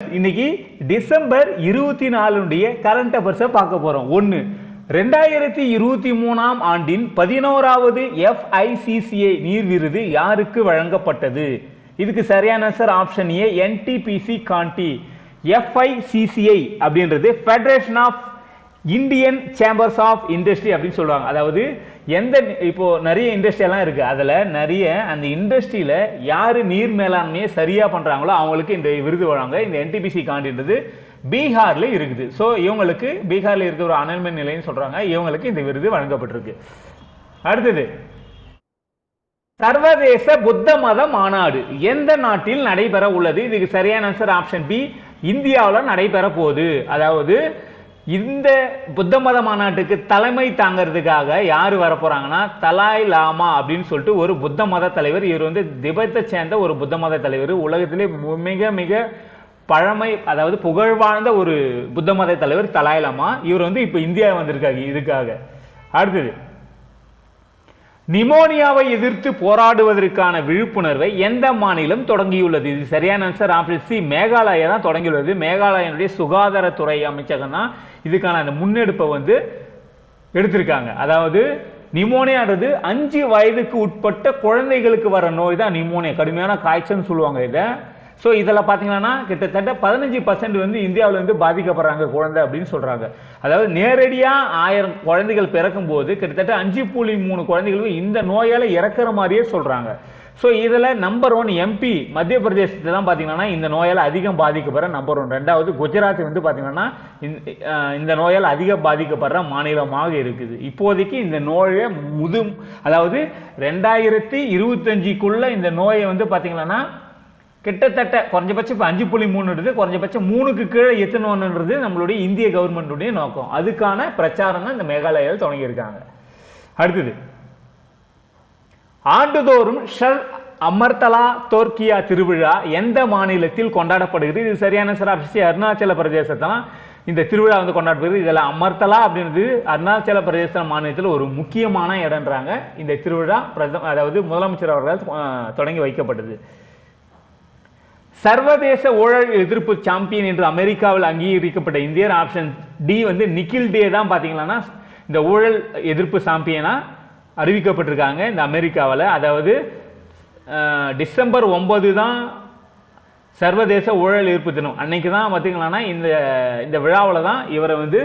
இன்னைக்கு December 24 current affairs பார்க்க போறோம். 1 2023 ஆண்டின் 11வது FICCI நீர் விருது யாருக்கு வழங்கப்பட்டது? இதுக்கு சரியான ஆன்சர் ஆப்ஷன் ஏ, NTPC கான்டி. FICCI அப்படின்றது federation of Indian chambers of industry அப்படின்னு சொல்லுவாங்க. அதாவது இப்போ நிறைய இண்டஸ்ட்ரி எல்லாம் இருக்கு, அதுல நிறைய அந்த இண்டஸ்ட்ரியில யாரு நீர் மேலாண்மையை சரியா பண்றாங்களோ அவங்களுக்கு இந்த விருது வழங்க. இந்த NTPC காண்டின்றது பீகார்ல இருக்குது. சோ இவங்களுக்கு பீகார்ல இருக்கிற ஒரு அனல்மின் நிலையம் சொல்றாங்க, இவங்களுக்கு இந்த விருது வழங்கப்பட்டிருக்கு. அடுத்தது, சர்வதேச புத்த மத மாநாடு எந்த நாட்டில் நடைபெற உள்ளது? இதுக்கு சரியான ஆன்சர் ஆப்ஷன் பி, இந்தியாவில் நடைபெற போகுது. அதாவது இந்த புத்த மத மாநாட்டுக்கு தலைமை தாங்கிறதுக்காக யாரு வர போறாங்கன்னா தலாய் லாமா அப்படின்னு சொல்லிட்டு ஒரு புத்த மத தலைவர். இவர் வந்து திபெத்தை சேர்ந்த ஒரு புத்த மத தலைவர். உலகத்திலே மிக மிக பழமை, அதாவது புகழ் வாழ்ந்த ஒரு புத்த மத தலைவர் தலாய் லாமா. இவர் வந்து இப்ப இந்தியா வந்திருக்காங்க இதுக்காக. அடுத்தது, நிமோனியாவை எதிர்த்து போராடுவதற்கான விழிப்புணர்வை எந்த மாநிலம் தொடங்கியுள்ளது? இது சரியான ஆன்சர் ஆப்ஷன் சி, மேகாலயா தான் தொடங்கியுள்ளது. மேகாலயாவுடைய சுகாதாரத்துறை அமைச்சகம் தான் இதுக்கான அந்த முன்னெடுப்பை வந்து எடுத்திருக்காங்க. அதாவது நிமோனியான்றது 5 வயதுக்கு உட்பட்ட குழந்தைகளுக்கு வர நோய் தான் நிமோனியா, கடுமையான காய்ச்சல் சொல்லுவாங்க இதை. ஸோ இதில் பார்த்தீங்கன்னா கிட்டத்தட்ட 15% வந்து இந்தியாவில் வந்து பாதிக்கப்படுறாங்க குழந்தை அப்படின்னு சொல்றாங்க. அதாவது நேரடியாக 1000 குழந்தைகள் பிறக்கும் போது கிட்டத்தட்ட 5.3 குழந்தைகளுக்கு இந்த நோயால் இறக்குற மாதிரியே சொல்றாங்க. ஸோ இதில் நம்பர் 1 MP மத்திய பிரதேசத்தில் தான் பார்த்தீங்கன்னா இந்த நோயால் அதிகம் பாதிக்கப்படுற நம்பர் 1. 2வது குஜராத் வந்து பார்த்தீங்கன்னா இந்த நோயால் அதிகம் பாதிக்கப்படுற மாநிலமாக இருக்குது. இப்போதைக்கு இந்த நோயை அதாவது 2025க்குள்ள இந்த நோயை வந்து பார்த்தீங்கன்னா கிட்டத்தட்ட குறைஞ்சபட்சம் இப்போ 5.3 குறைஞ்சபட்சம் 3க்கு கீழே எத்தணுன்றது நம்மளுடைய இந்திய கவர்மெண்டுடைய நோக்கம். அதுக்கான பிரச்சாரம் தான் இந்த மேகாலயாவில் தொடங்கியிருக்காங்க. அடுத்தது, ஆண்டுதோறும் ஷர் அமர்தலா தோர்கியா திருவிழா எந்த மாநிலத்தில் கொண்டாடப்படுகிறது? இது சரியான ஆப்ஷன் அருணாச்சல பிரதேசத்தான் இந்த திருவிழா வந்து கொண்டாடப்படுகிறது. இதில் அமர்தலா அப்படின்றது அருணாச்சல பிரதேச மாநிலத்தில் ஒரு முக்கியமான இடம்ன்றாங்க. இந்த திருவிழா அதாவது முதலமைச்சர் அவர்களால் தொடங்கி வைக்கப்பட்டது. சர்வதேச ஊழல் எதிர்ப்பு சாம்பியன் என்று அமெரிக்காவில் அங்கீகரிக்கப்பட்ட இந்தியர் ஆப்ஷன் டி வந்து நிக்கில் டே தான் பார்த்தீங்கன்னா இந்த ஊழல் எதிர்ப்பு சாம்பியனா அறிவிக்கப்பட்டிருக்காங்க இந்த அமெரிக்காவில். அதாவது டிசம்பர் 9 தான் சர்வதேச ஊழல் எதிர்ப்பு தினம். அன்னைக்கு தான் பார்த்தீங்கன்னா இந்த விழாவில் தான் இவரை வந்து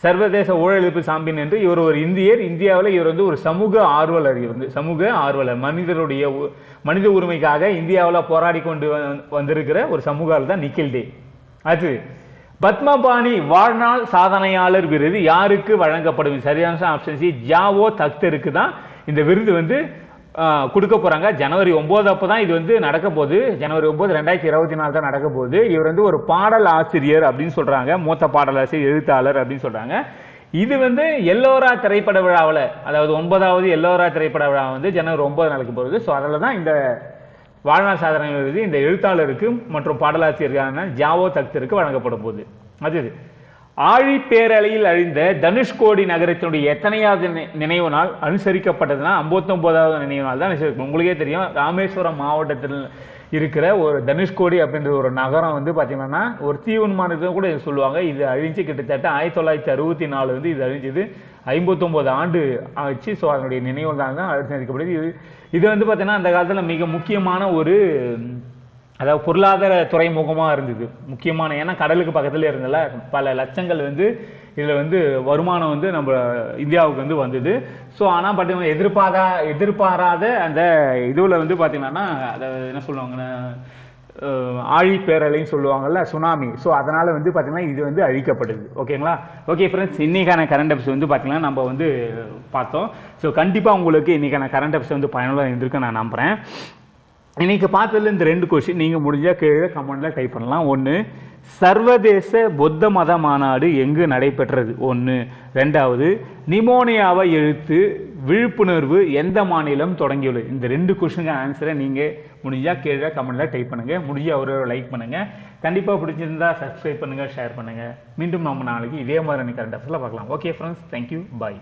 சர்வதேச ஊழல் எதிர்ப்பு சாம்பியன் என்று. இவர் ஒரு இந்தியர். இந்தியாவில் இவர் வந்து ஒரு சமூக ஆர்வலர். இவர் வந்து சமூக ஆர்வலர், மனித உரிமைக்காக இந்தியாவில் போராடி கொண்டு வந்திருக்கிற ஒரு சமூக ஆர்வலர் தான் நிக்கில் டே. அது பத்மபாணி வாழ்நாள் சாதனையாளர் விருது யாருக்கு வழங்கப்படும்? சரியான ஆப்ஷன் சி, ஜாவோ தக்தருக்கு தான் இந்த விருது வந்து கொடுக்க போறாங்க. ஜனவரி 9 அப்பதான் இது வந்து நடக்க போகுது. ஜனவரி 9, 2024 தான் நடக்க போகுது. இவர் வந்து ஒரு பாடல் ஆசிரியர் அப்படின்னு சொல்றாங்க, மூத்த பாடலாசிரியர், எழுத்தாளர் அப்படின்னு சொல்றாங்க. இது வந்து எல்லோரா திரைப்பட விழாவில், அதாவது 9வது எல்லோரா திரைப்பட விழா வந்து ஜனவரி 9 நடக்க போகுது. ஸோ அதில் தான் இந்த வாழ்நாள் சாதனை விருது இந்த எழுத்தாளருக்கு மற்றும் பாடலாசிரியருக்கான ஜாவோ தக்தருக்கு வழங்கப்பட போகுது. அது ஆழி பேரலையில் அழிந்த தனுஷ்கோடி நகரத்தினுடைய எத்தனையாவது நினைவு நாள் அனுசரிக்கப்பட்டதுன்னா 59வது நினைவு நாள் தான் அனுசரிக்கும். உங்களுக்கே தெரியும், ராமேஸ்வரம் மாவட்டத்தில் இருக்கிற ஒரு தனுஷ்கோடி அப்படின்ற ஒரு நகரம் வந்து பார்த்தீங்கன்னா ஒரு தீவுமானது கூட சொல்லுவாங்க. இது அழிஞ்சு கிட்டத்தட்ட 1964 வந்து இது அழிஞ்சது. 59 ஆண்டு ஆச்சு. ஸோ அதனுடைய நினைவு நாள் தான் அனுசரிக்கப்படுது. இது வந்து பார்த்தீங்கன்னா அந்த காலத்தில் மிக முக்கியமான ஒரு, அதாவது பொருளாதார துறைமுகமாக இருந்தது. முக்கியமான, ஏன்னா கடலுக்கு பக்கத்தில் இருந்தல பல லட்சங்கள் வந்து இதில் வந்து வருமானம் வந்து நம்ம இந்தியாவுக்கு வந்து வந்தது. ஸோ ஆனால் பார்த்தீங்கன்னா எதிர்பாராத அந்த இதுவில் வந்து பார்த்தீங்கன்னா அதை என்ன சொல்லுவாங்கன்னா ஆழி பேரலைன்னு சொல்லுவாங்கல்ல, சுனாமி. ஸோ அதனால வந்து பார்த்தீங்கன்னா இது வந்து அழிக்கப்படுது. ஓகேங்களா? ஓகே ஃப்ரெண்ட்ஸ், இன்னைக்கான கரண்ட் அஃபேர்ஸ் வந்து பார்த்தீங்கன்னா நம்ம வந்து பார்த்தோம். ஸோ கண்டிப்பாக உங்களுக்கு இன்னைக்கான கரண்ட் அஃபேர்ஸ் வந்து பயனுள்ள இருந்திருக்கு நான் நம்புகிறேன். இன்னைக்கு பார்த்ததுல இந்த 2 கொஸ்டின் நீங்க முடிஞ்சா கீழே கமெண்ட்ல டைப் பண்ணலாம். 1, சர்வதேச புத்த மத மாநாடு எங்கு நடைபெற்றது? 1. 2வது, நிமோனியாவை எழுத்து விழிப்புணர்வு எந்த மாநிலம் தொடங்கியுள்ளது? இந்த 2 கொஸ்டினுக்கு ஆன்சரை நீங்க முடிஞ்சா கீழே கமெண்ட்ல டைப் பண்ணுங்க. முடிஞ்சா ஒரு லைக் பண்ணுங்க. கண்டிப்பா பிடிச்சிருந்தா சப்ஸ்கிரைப் பண்ணுங்க, ஷேர் பண்ணுங்க. மீண்டும் நம்ம நாளைக்கு இதே மாதிரி கரண்ட் அஃபேர்ஸ்ல பார்க்கலாம். ஓகே ஃப்ரெண்ட்ஸ், தேங்க்யூ, பாய்.